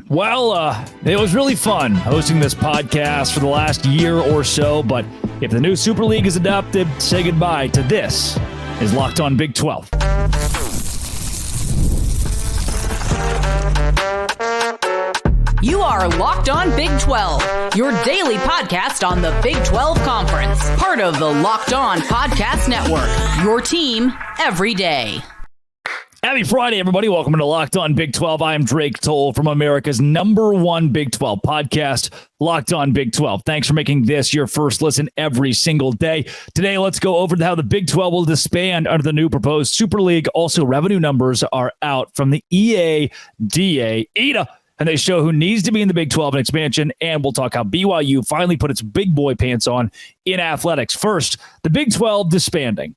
It was really fun hosting this podcast for the last year or so, but if the new Super League is adopted, say goodbye to this is Locked On Big 12. You are Locked On Big 12, your daily podcast on the Big 12 Conference, part of the Locked On Podcast Network, your team every day. Happy Friday, everybody. Welcome to Locked On Big 12. I am Drake Toll from America's #1 Big 12 podcast, Locked On Big 12. Thanks for making this your first listen every single day. Today, let's go over how the Big 12 will disband under the new proposed Super League. Also, revenue numbers are out from the EADA, and they show who needs to be in the Big 12 in expansion, and we'll talk how BYU finally put its big boy pants on in athletics. First, the Big 12 disbanding.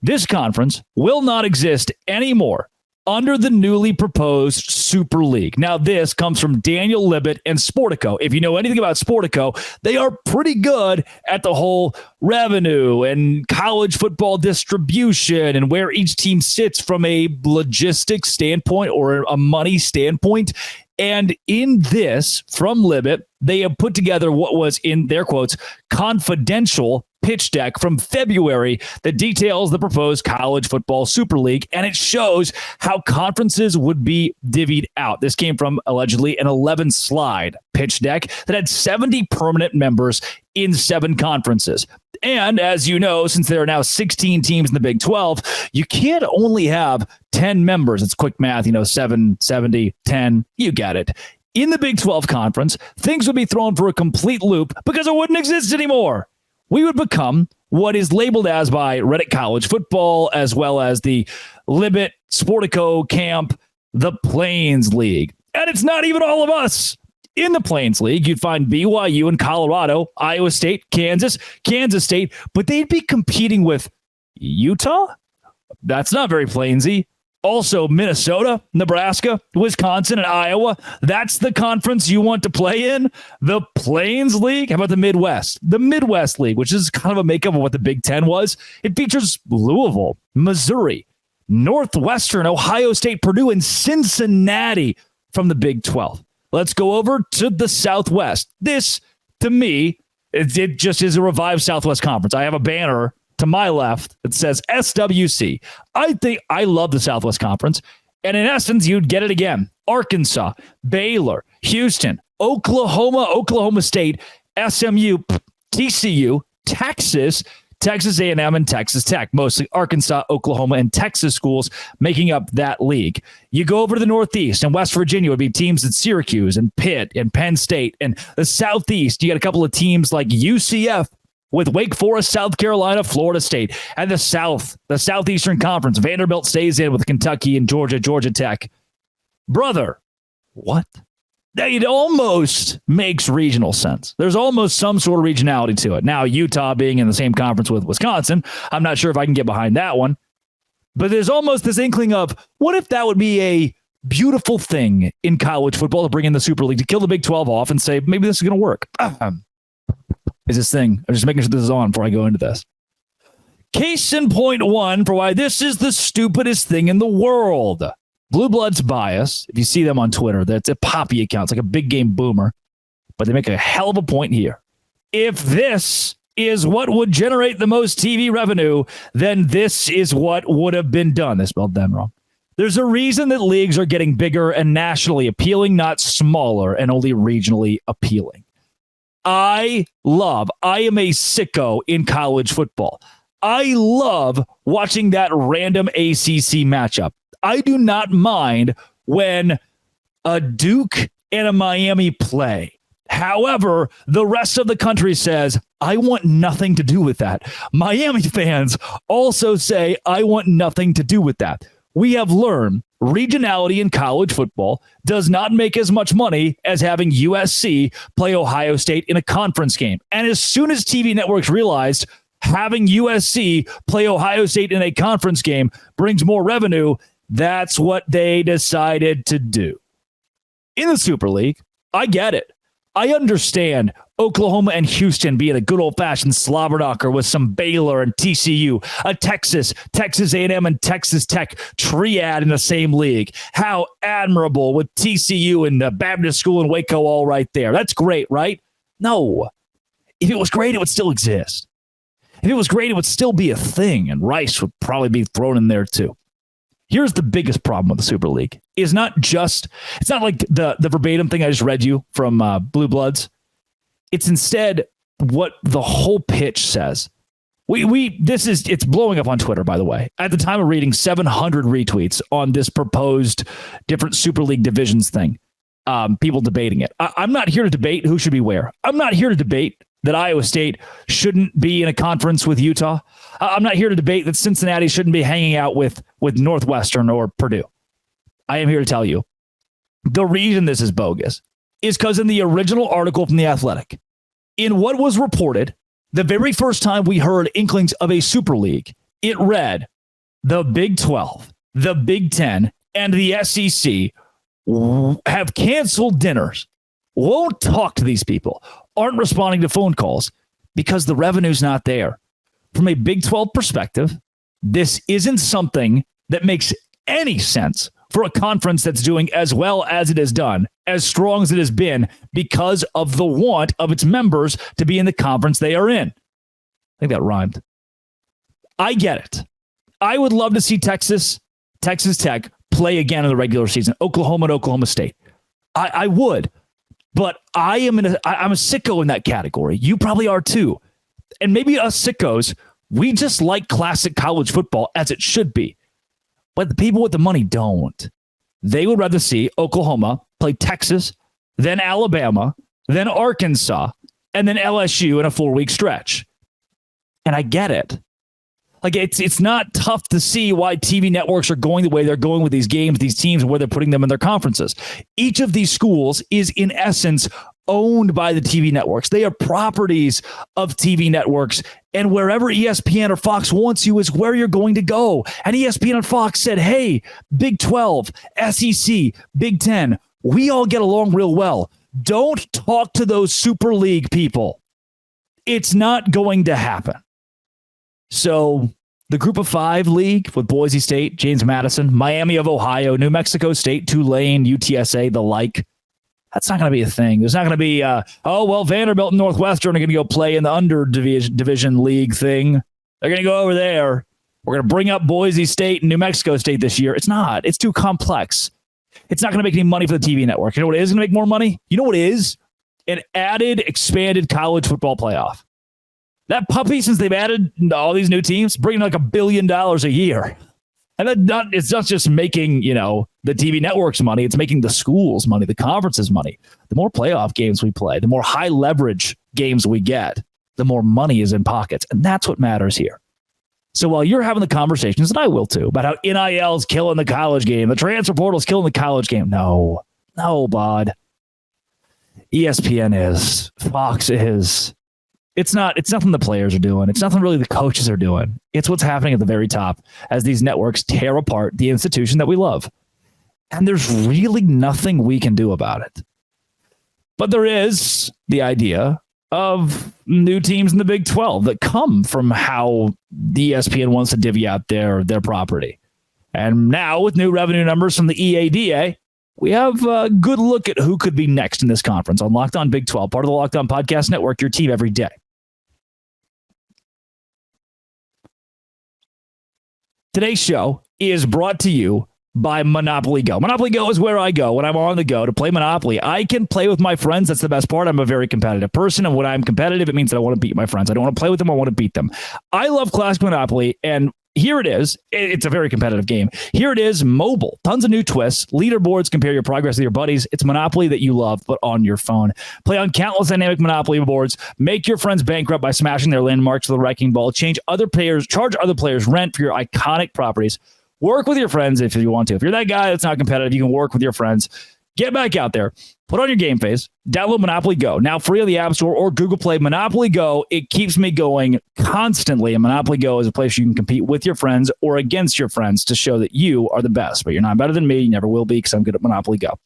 This conference will not exist anymore under the newly proposed Super League. Now, this comes from Daniel Libet and Sportico. If you know anything about Sportico, they are pretty good at the whole revenue and college football distribution and where each team sits from a logistics standpoint or a money standpoint. And in this, from Libet, they have put together what was, in their quotes, confidential pitch deck from February that details the proposed college football Super League, and it shows how conferences would be divvied out. This came from allegedly an 11-slide pitch deck that had 70 permanent members in 7 conferences. And as you know, since there are now 16 teams in the Big 12, you can't only have 10 members. It's quick math, 7, 70, 10, you get it. In the Big 12 conference, things would be thrown for a complete loop because it wouldn't exist anymore. We would become what is labeled as by Reddit College Football, as well as the Libet Sportico camp, the Plains League. And it's not even all of us. In the Plains League, you'd find BYU and Colorado, Iowa State, Kansas State, but they'd be competing with Utah? That's not very plainsy. Also, Minnesota, Nebraska, Wisconsin, and Iowa. That's the conference you want to play in? The Plains League? How about the Midwest? The Midwest League, which is kind of a makeup of what the Big Ten was. It features Louisville, Missouri, Northwestern, Ohio State, Purdue, and Cincinnati from the Big 12. Let's go over to the Southwest. This, to me, it just is a revived Southwest Conference. I have a banner to my left that says SWC. I love the Southwest Conference. And in essence, you'd get it again. Arkansas, Baylor, Houston, Oklahoma State, SMU, TCU, Texas A&M, and Texas Tech. Mostly Arkansas, Oklahoma, and Texas schools making up that league. You go over to the Northeast, and West Virginia would be teams at Syracuse and Pitt and Penn State. And the Southeast, you got a couple of teams like UCF, with Wake Forest, South Carolina, Florida State. And the Southeastern Conference, Vanderbilt stays in with Kentucky and Georgia Tech. Brother, what? It almost makes regional sense. There's almost some sort of regionality to it. Now, Utah being in the same conference with Wisconsin, I'm not sure if I can get behind that one. But there's almost this inkling of, what if that would be a beautiful thing in college football to bring in the Super League, to kill the Big 12 off and say, maybe this is going to work. Is this thing. I'm just making sure this is on before I go into this. Case in point 1 for why this is the stupidest thing in the world. Blue Bloods bias. If you see them on Twitter, that's a poppy account. It's like a big game boomer. But they make a hell of a point here. If this is what would generate the most TV revenue, then this is what would have been done. They spelled them wrong. There's a reason that leagues are getting bigger and nationally appealing, not smaller and only regionally appealing. I am a sicko in college football. I love watching that random ACC matchup. I do not mind when a Duke and a Miami play. However, the rest of the country says, I want nothing to do with that. Miami fans also say, I want nothing to do with that. We have learned regionality in college football does not make as much money as having USC play Ohio State in a conference game. And as soon as TV networks realized having USC play Ohio State in a conference game brings more revenue, that's what they decided to do. In the Super League, I get it. I understand Oklahoma and Houston being a good old-fashioned slobber knocker with some Baylor and TCU, a Texas A&M, and Texas Tech triad in the same league. How admirable with TCU and the Baptist School in Waco all right there. That's great, right? No. If it was great, it would still exist. If it was great, it would still be a thing, and Rice would probably be thrown in there too. Here's the biggest problem with the Super League. It's not like the verbatim thing I just read you from Blue Bloods. It's instead what the whole pitch says. It's blowing up on Twitter, by the way. At the time of reading, 700 retweets on this proposed different Super League divisions thing. People debating it. I'm not here to debate who should be where. I'm not here to debate that Iowa State shouldn't be in a conference with Utah. I'm not here to debate that Cincinnati shouldn't be hanging out with Northwestern or Purdue. I am here to tell you the reason this is bogus is because in the original article from The Athletic, in what was reported, the very first time we heard inklings of a Super League, it read, the Big 12, the Big 10, and the SEC have canceled dinners, won't talk to these people, aren't responding to phone calls because the revenue's not there. From a Big 12 perspective, this isn't something that makes any sense for a conference that's doing as well as it has done, as strong as it has been, because of the want of its members to be in the conference they are in. I think that rhymed. I get it. I would love to see Texas Tech play again in the regular season, Oklahoma and Oklahoma State. I would, but I'm a sicko in that category. You probably are too. And maybe us sickos, we just like classic college football as it should be. But the people with the money don't. They would rather see Oklahoma play Texas, then Alabama, then Arkansas, and then LSU in a 4-week stretch. And I get it. Like, it's not tough to see why TV networks are going the way they're going with these games, these teams, and where they're putting them in their conferences. Each of these schools is, in essence, owned by the TV networks. They are properties of TV networks. And wherever ESPN or Fox wants you is where you're going to go. And ESPN and Fox said, hey, Big 12, SEC, Big 10, we all get along real well. Don't talk to those Super League people. It's not going to happen. So the Group of 5 league with Boise State, James Madison, Miami of Ohio, New Mexico State, Tulane, UTSA, the like, that's not going to be a thing. There's not going to be, Vanderbilt and Northwestern are going to go play in the under division league thing. They're going to go over there. We're going to bring up Boise State and New Mexico State this year. It's not. It's too complex. It's not going to make any money for the TV network. You know what is going to make more money? You know what is? An added, expanded college football playoff. That puppy, since they've added all these new teams, bringing like $1 billion a year. And it's not just making, the TV networks money. It's making the schools money, the conferences money. The more playoff games we play, the more high leverage games we get, the more money is in pockets. And that's what matters here. So while you're having the conversations, and I will too, about how NIL's killing the college game, the transfer portal's killing the college game. No, bud. ESPN is. Fox is. It's nothing the players are doing. It's nothing really the coaches are doing. It's what's happening at the very top as these networks tear apart the institution that we love. And there's really nothing we can do about it. But there is the idea of new teams in the Big 12 that come from how the ESPN wants to divvy out their property. And now with new revenue numbers from the EADA, we have a good look at who could be next in this conference on Locked On Big 12, part of the Locked On Podcast Network, your team every day. Today's show is brought to you by Monopoly Go. Monopoly Go is where I go when I'm on the go to play Monopoly. I can play with my friends. That's the best part. I'm a very competitive person, and when I'm competitive, it means that I want to beat my friends. I don't want to play with them. I want to beat them. I love classic Monopoly, and here it is. It's a very competitive game. Here it is, mobile. Tons of new twists. Leaderboards compare your progress with your buddies. It's Monopoly that you love, but on your phone. Play on countless dynamic Monopoly boards. Make your friends bankrupt by smashing their landmarks with a wrecking ball. Charge other players rent for your iconic properties. Work with your friends if you want to. If you're that guy that's not competitive, you can work with your friends. Get back out there. Put on your game face. Download Monopoly Go. Now free on the App Store or Google Play. Monopoly Go, it keeps me going constantly. And Monopoly Go is a place you can compete with your friends or against your friends to show that you are the best. But you're not better than me. You never will be because I'm good at Monopoly Go.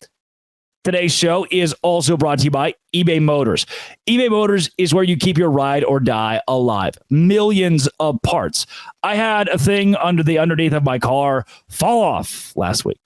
Today's show is also brought to you by eBay Motors. eBay Motors is where you keep your ride or die alive. Millions of parts. I had a thing underneath of my car fall off last week.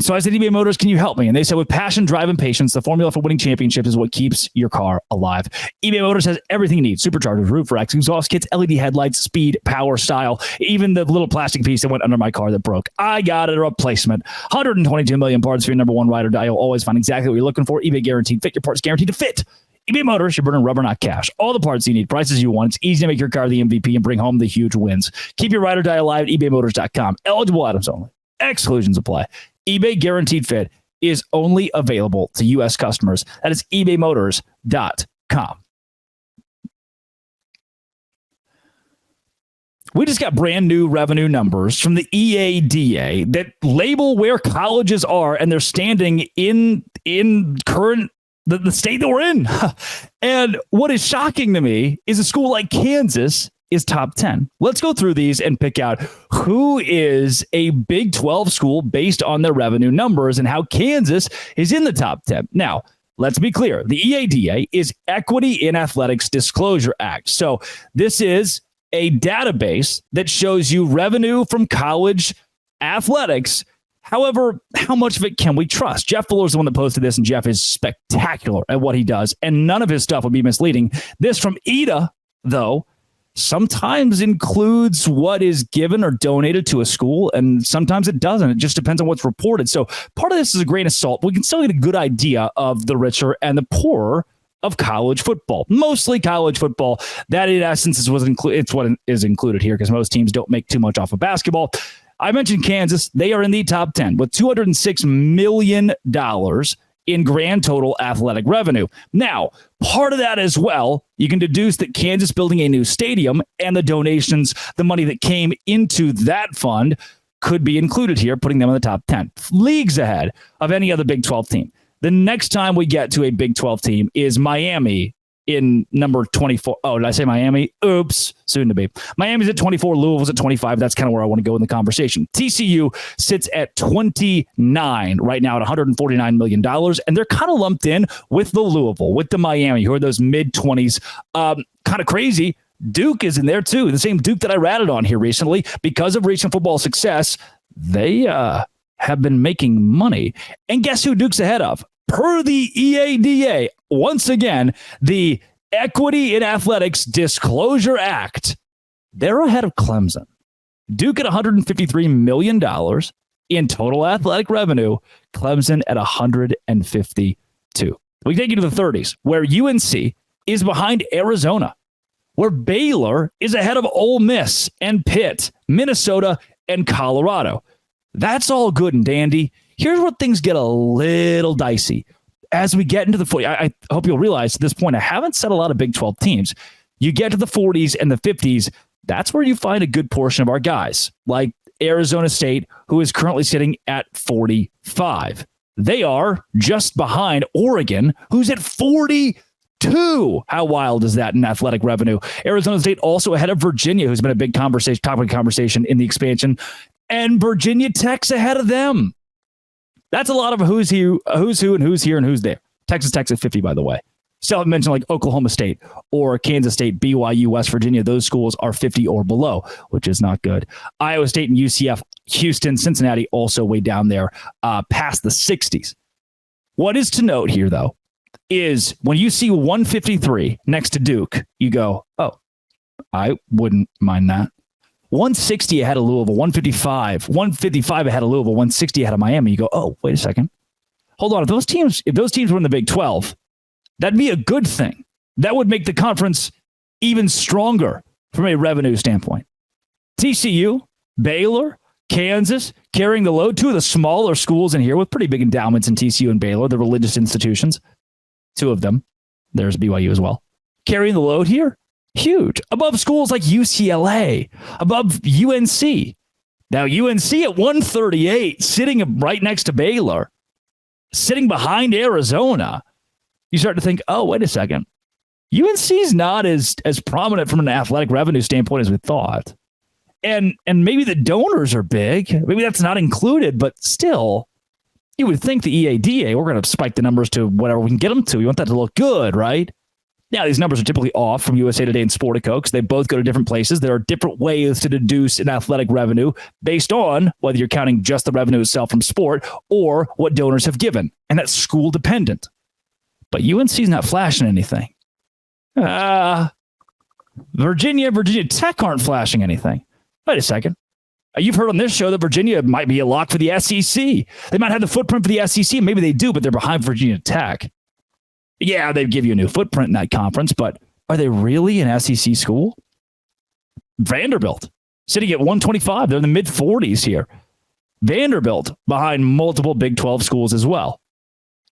So I said, eBay Motors, can you help me? And they said, with passion, drive, and patience, the formula for winning championships is what keeps your car alive. eBay Motors has everything you need. Superchargers, roof racks, exhaust kits, LED headlights, speed, power, style, even the little plastic piece that went under my car that broke. I got a replacement. 122 million parts for your number one ride or die. You'll always find exactly what you're looking for. eBay guaranteed fit. Your parts guaranteed to fit. eBay Motors, you're burning rubber, not cash. All the parts you need, prices you want. It's easy to make your car the MVP and bring home the huge wins. Keep your ride or die alive at ebaymotors.com. Eligible items only. Exclusions apply. eBay Guaranteed Fit is only available to U.S. customers. That is ebaymotors.com. We just got brand new revenue numbers from the EADA that label where colleges are and they're standing in current the state that we're in. And what is shocking to me is a school like Kansas is top 10. Let's go through these and pick out who is a Big 12 school based on their revenue numbers and how Kansas is in the top 10. Now, let's be clear. The EADA is Equity in Athletics Disclosure Act. So this is a database that shows you revenue from college athletics. However, how much of it can we trust? Jeff Fuller is the one that posted this, and Jeff is spectacular at what he does, and none of his stuff would be misleading. This from EDA, though, sometimes includes what is given or donated to a school, and sometimes it doesn't. It just depends on what's reported. So part of this is a grain of salt. We can still get a good idea of the richer and the poorer of college football, mostly college football. That in essence is it's what is included here because most teams don't make too much off of basketball. I mentioned Kansas. They are in the top 10 with $206 million in grand total athletic revenue. Now, part of that as well, you can deduce that Kansas building a new stadium and the donations, the money that came into that fund could be included here, putting them in the top 10. Leagues ahead of any other Big 12 team. The next time we get to a Big 12 team is Miami in number 24. Oh, did I say Miami? Oops, soon to be. Miami's at 24. Louisville's at 25. That's kind of where I want to go in the conversation. TCU sits at 29 right now at $149 million. And they're kind of lumped in with the Louisville, with the Miami, who are those mid-20s. Kind of crazy. Duke is in there too. The same Duke that I ratted on here recently. Because of recent football success, they have been making money. And guess who Duke's ahead of? Per the EADA, once again, the Equity in Athletics Disclosure Act, they're ahead of Clemson. Duke at $153 million in total athletic revenue, Clemson at $152. We take you to the 30s, where UNC is behind Arizona, where Baylor is ahead of Ole Miss and Pitt, Minnesota, and Colorado. That's all good and dandy. Here's where things get a little dicey. As we get into the 40s, I hope you'll realize at this point, I haven't said a lot of Big 12 teams. You get to the 40s and the 50s, that's where you find a good portion of our guys, like Arizona State, who is currently sitting at 45. They are just behind Oregon, who's at 42. How wild is that in athletic revenue? Arizona State also ahead of Virginia, who's been a big topic of conversation in the expansion, and Virginia Tech's ahead of them. That's a lot of who's who, and who's here and who's there. Texas Tech's at 50, by the way. Still haven't mentioned like Oklahoma State or Kansas State, BYU, West Virginia. Those schools are 50 or below, which is not good. Iowa State and UCF, Houston, Cincinnati also way down there past the 60s. What is to note here, though, is when you see 153 next to Duke, you go, oh, I wouldn't mind that. 160 ahead of Louisville, 155 ahead of Louisville, 160 ahead of Miami. You go, oh, wait a second. Hold on. If those teams were in the Big 12, that'd be a good thing. That would make the conference even stronger from a revenue standpoint. TCU, Baylor, Kansas, carrying the load. Two of the smaller schools in here with pretty big endowments in TCU and Baylor, the religious institutions. Two of them. There's BYU as well. Carrying the load here. Huge. Above schools like UCLA, above UNC. Now, UNC at 138, sitting right next to Baylor, sitting behind Arizona. You start to think, oh, wait a second. UNC's not as prominent from an athletic revenue standpoint as we thought. And maybe the donors are big. Maybe that's not included, but still, You would think the EADA, we're going to spike the numbers to whatever we can get them to. You want that to look good, right? Now, these numbers are typically off from USA Today and Sportico because they both go to different places. There are different ways to deduce an athletic revenue based on whether you're counting just the revenue itself from sport or what donors have given. And that's school dependent. But UNC's not flashing anything. Virginia Tech aren't flashing anything. Wait a second. You've heard on this show that Virginia might be a lock for the SEC. They might have the footprint for the SEC. Maybe they do, but they're behind Virginia Tech. Yeah, they'd give you a new footprint in that conference, but are they really an SEC school? Vanderbilt, sitting at 125. They're in the mid-40s here. Vanderbilt behind multiple Big 12 schools as well.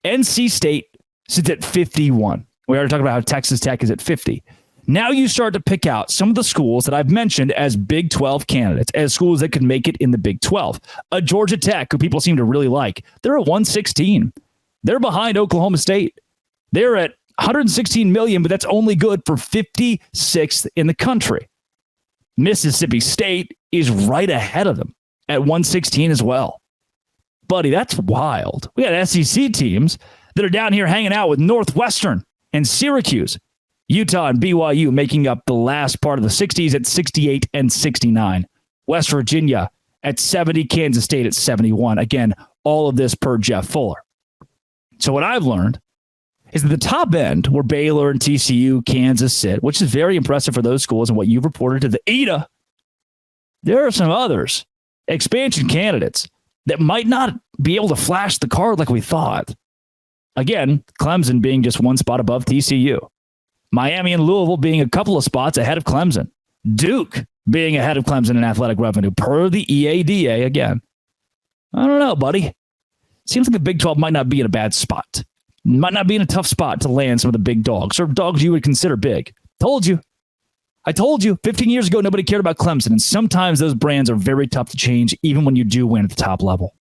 NC State sits at 51. We already talked about how Texas Tech is at 50. Now you start to pick out some of the schools that I've mentioned as Big 12 candidates, as schools that could make it in the Big 12. Georgia Tech, who people seem to really like, they're at 116. They're behind Oklahoma State. They're at 116 million, but that's only good for 56th in the country. Mississippi State is right ahead of them at 116 as well. Buddy, that's wild. We got SEC teams that are down here hanging out with Northwestern and Syracuse. Utah and BYU making up the last part of the 60s at 68 and 69. West Virginia at 70, Kansas State at 71. Again, all of this per Jeff Fuller. So what I've learned is that the top end, where Baylor and TCU, Kansas sit, which is very impressive for those schools and what you've reported to the EDA, there are some others, expansion candidates, that might not be able to flash the card like we thought. Again, Clemson being just one spot above TCU. Miami and Louisville being a couple of spots ahead of Clemson. Duke being ahead of Clemson in athletic revenue per the EADA again. I don't know, buddy. Seems like the Big 12 might not be in a bad spot. Might not be in a tough spot to land some of the big dogs or dogs you would consider big. Told you. I told you 15 years ago, nobody cared about Clemson. And sometimes those brands are very tough to change, even when you do win at the top level,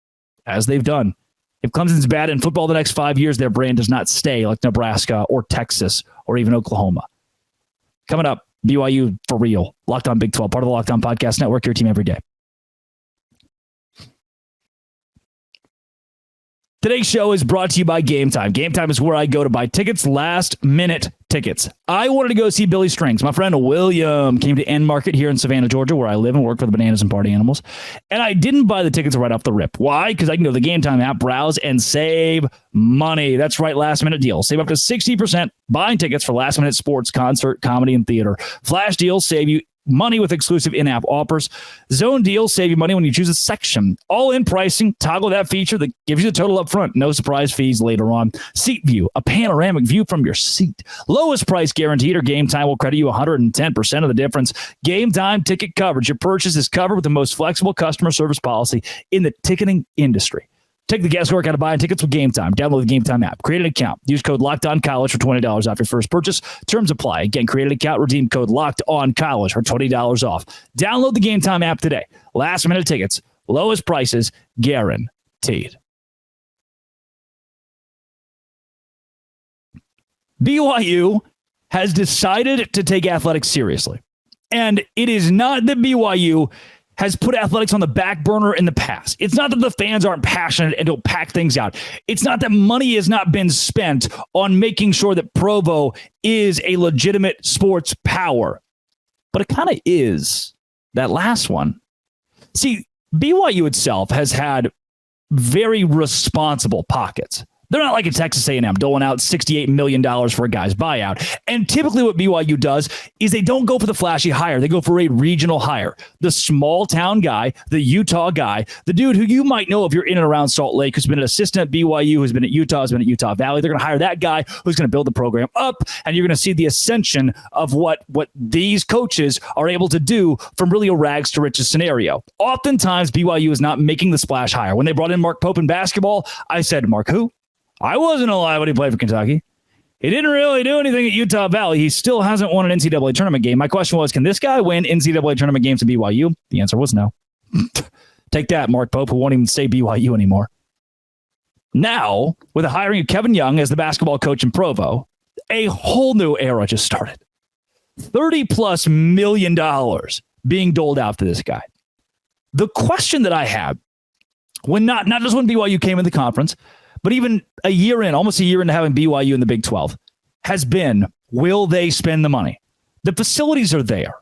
as they've done. If Clemson's bad in football the next 5 years, their brand does not stay like Nebraska or Texas or even Oklahoma. Coming up, BYU for real. Locked On Big 12, part of the Locked On Podcast Network, your team every day. Today's show is brought to you by Game Time. Game Time is where I go to buy tickets, last-minute tickets. I wanted to go see Billy Strings. My friend William came to End Market here in Savannah, Georgia, where I live and work for the Bananas and Party Animals. And I didn't buy the tickets right off the rip. Why? Because I can go to the Game Time app, browse, and save money. That's right, last-minute deals. Save up to 60% buying tickets for last-minute sports, concert, comedy, and theater. Flash deals save you money with exclusive in-app offers. Zone deals save you money when you choose a section. All-in pricing, toggle that feature that gives you the total up front. No surprise fees later on. Seat view, a panoramic view from your seat. Lowest price guaranteed, or Game Time will credit you 110% of the difference. Game Time ticket coverage. Your purchase is covered with the most flexible customer service policy in the ticketing industry. Take the guesswork out of buying tickets with Game Time. Download the Game Time app. Create an account. Use code LOCKEDONCollege for $20 off your first purchase. Terms apply. Again, create an account. Redeem code LOCKEDONCollege for $20 off. Download the Game Time app today. Last minute tickets. Lowest prices guaranteed. BYU has decided to take athletics seriously. And it is not that BYU has put athletics on the back burner in the past. It's not that the fans aren't passionate and don't pack things out. It's not that money has not been spent on making sure that Provo is a legitimate sports power. But it kind of is. That last one. See, BYU itself has had very responsible pockets. They're not like a Texas A&M doling out $68 million for a guy's buyout. And typically what BYU does is they don't go for the flashy hire. They go for a regional hire. The small town guy, the Utah guy, the dude who you might know if you're in and around Salt Lake, who's been an assistant at BYU, who's been at Utah, who's been at Utah Valley. They're going to hire that guy who's going to build the program up. And you're going to see the ascension of what these coaches are able to do from really a rags to riches scenario. Oftentimes, BYU is not making the splash hire. When they brought in Mark Pope in basketball, I said, Mark who? I wasn't alive when he played for Kentucky. He didn't really do anything at Utah Valley. He still hasn't won an NCAA tournament game. My question was, can this guy win NCAA tournament games at BYU? The answer was no. Take that, Mark Pope, who won't even say BYU anymore. Now, with the hiring of Kevin Young as the basketball coach in Provo, a whole new era just started. $30+ million being doled out to this guy. The question that I have when not just when BYU came in the conference, but even a year in, almost a year into having BYU in the Big 12, has been, will they spend the money? The facilities are there.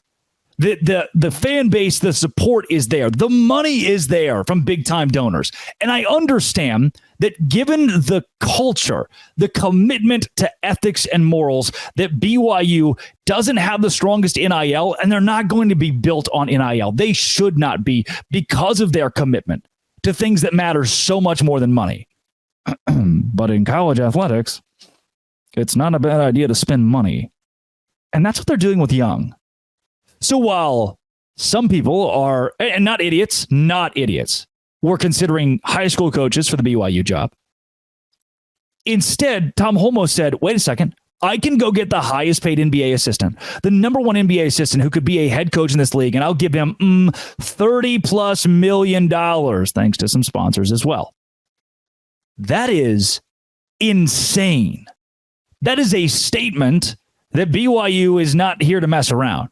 The fan base, the support is there. The money is there from big-time donors. And I understand that given the culture, the commitment to ethics and morals, that BYU doesn't have the strongest NIL, and they're not going to be built on NIL. They should not be, because of their commitment to things that matter so much more than money. But in college athletics, it's not a bad idea to spend money. And that's what they're doing with Young. So while some people are, and not idiots, were considering high school coaches for the BYU job, instead, Tom Holmoe said, wait a second, I can go get the highest paid NBA assistant, the number one NBA assistant who could be a head coach in this league, and I'll give him $30+ million, thanks to some sponsors as well. That is insane. That is a statement that BYU is not here to mess around.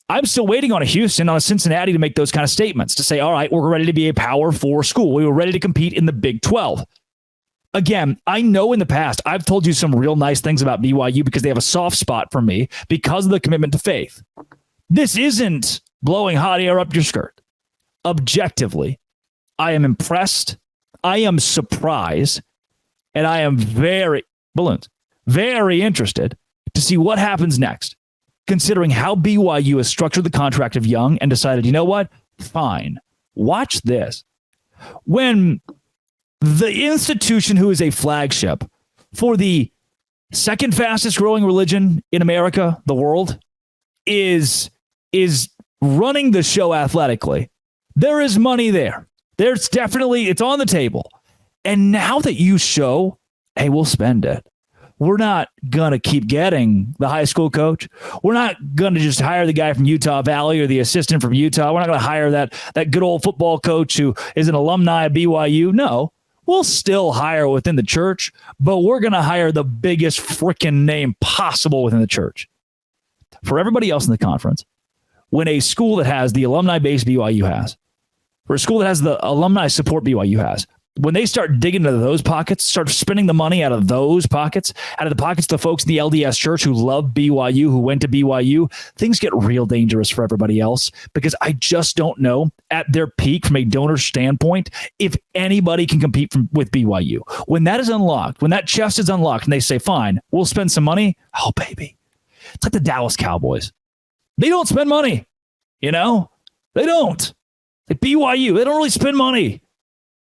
I'm still waiting on a Houston, on a Cincinnati to make those kind of statements, to say, all right, we're ready to be a Power 4 school. We were ready to compete in the Big 12. Again, I know in the past, I've told you some real nice things about BYU because they have a soft spot for me because of the commitment to faith. This isn't blowing hot air up your skirt. Objectively, I am impressed. I am surprised. And I am very interested to see what happens next, considering how BYU has structured the contract of Young and decided, you know what? Fine. Watch this. When the institution who is a flagship for the second fastest growing religion in America, the world, is running the show athletically, there is money there. There's definitely, it's on the table. And now that you show, hey, we'll spend it. We're not going to keep getting the high school coach. We're not going to just hire the guy from Utah Valley or the assistant from Utah. We're not going to hire that good old football coach who is an alumni of BYU. No, we'll still hire within the church, but we're going to hire the biggest freaking name possible within the church. For everybody else in the conference, when a school that has the alumni base BYU has, for a school that has the alumni support BYU has, when they start digging into those pockets, start spending the money out of those pockets, out of the pockets of the folks in the LDS church who love BYU, who went to BYU, things get real dangerous for everybody else, because I just don't know at their peak from a donor standpoint if anybody can compete with BYU. When that is unlocked, when that chest is unlocked and they say, fine, we'll spend some money. Oh, baby. It's like the Dallas Cowboys. They don't spend money. You know, they don't. At BYU, they don't really spend money.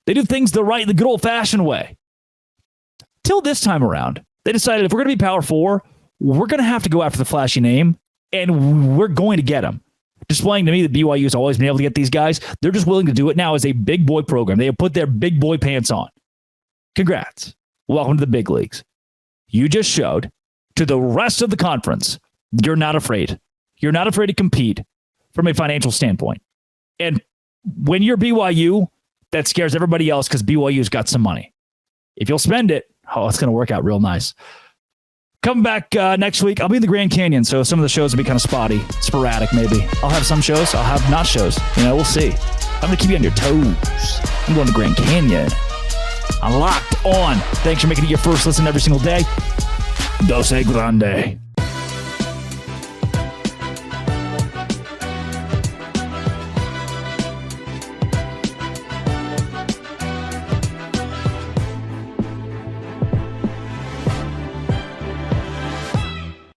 They do things the good old-fashioned way. Till this time around, they decided if we're going to be Power 4, we're going to have to go after the flashy name, and we're going to get them. Displaying to me that BYU has always been able to get these guys. They're just willing to do it now as a big boy program. They have put their big boy pants on. Congrats. Welcome to the big leagues. You just showed to the rest of the conference, you're not afraid. You're not afraid to compete from a financial standpoint. And when you're BYU, that scares everybody else because BYU's got some money. If you'll spend it, it's going to work out real nice. Coming back next week, I'll be in the Grand Canyon, so some of the shows will be kind of spotty, sporadic maybe. I'll have some shows, I'll have not shows. We'll see. I'm going to keep you on your toes. I'm going to the Grand Canyon. I'm locked on. Thanks for making it your first listen every single day. Dose grande.